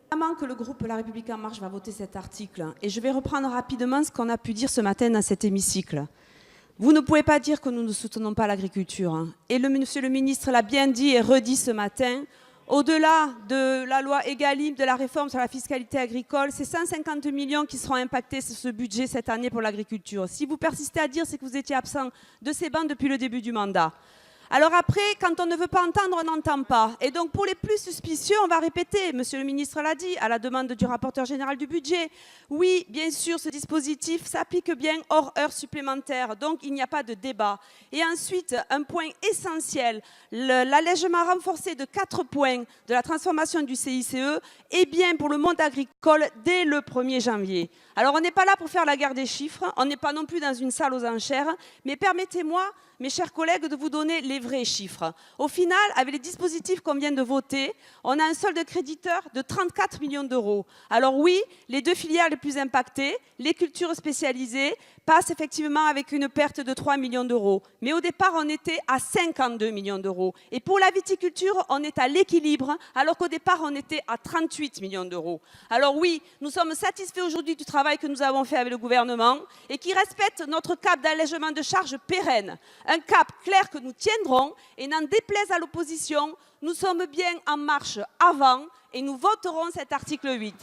Évidemment que le groupe La République En Marche va voter cet article. Et je vais reprendre rapidement ce qu'on a pu dire ce matin dans cet hémicycle. Vous ne pouvez pas dire que nous ne soutenons pas l'agriculture. Et monsieur le ministre l'a bien dit et redit ce matin. Au-delà de la loi Egalim, de la réforme sur la fiscalité agricole, c'est 150 millions qui seront impactés sur ce budget cette année pour l'agriculture. Si vous persistez à dire, c'est que vous étiez absent de ces bancs depuis le début du mandat. Alors après, quand on ne veut pas entendre, on n'entend pas. Et donc pour les plus suspicieux, on va répéter, monsieur le ministre l'a dit, à la demande du rapporteur général du budget. Oui, bien sûr, ce dispositif s'applique bien hors heures supplémentaires, donc il n'y a pas de débat. Et ensuite, un point essentiel, l'allègement renforcé de 4 points de la transformation du CICE est bien pour le monde agricole dès le 1er janvier. Alors on n'est pas là pour faire la guerre des chiffres, on n'est pas non plus dans une salle aux enchères, mais permettez-moi, mes chers collègues, de vous donner les vrais chiffres. Au final, avec les dispositifs qu'on vient de voter, on a un solde créditeur de 34 millions d'euros. Alors oui, les deux filières les plus impactées, les cultures spécialisées, passent effectivement avec une perte de 3 millions d'euros. Mais au départ, on était à 52 millions d'euros. Et pour la viticulture, on est à l'équilibre, alors qu'au départ, on était à 38 millions d'euros. Alors oui, nous sommes satisfaits aujourd'hui du travail que nous avons fait avec le gouvernement et qui respecte notre cap d'allègement de charges pérenne. Un cap clair que nous tiendrons et n'en déplaise à l'opposition, nous sommes bien en marche avant et nous voterons cet article 8.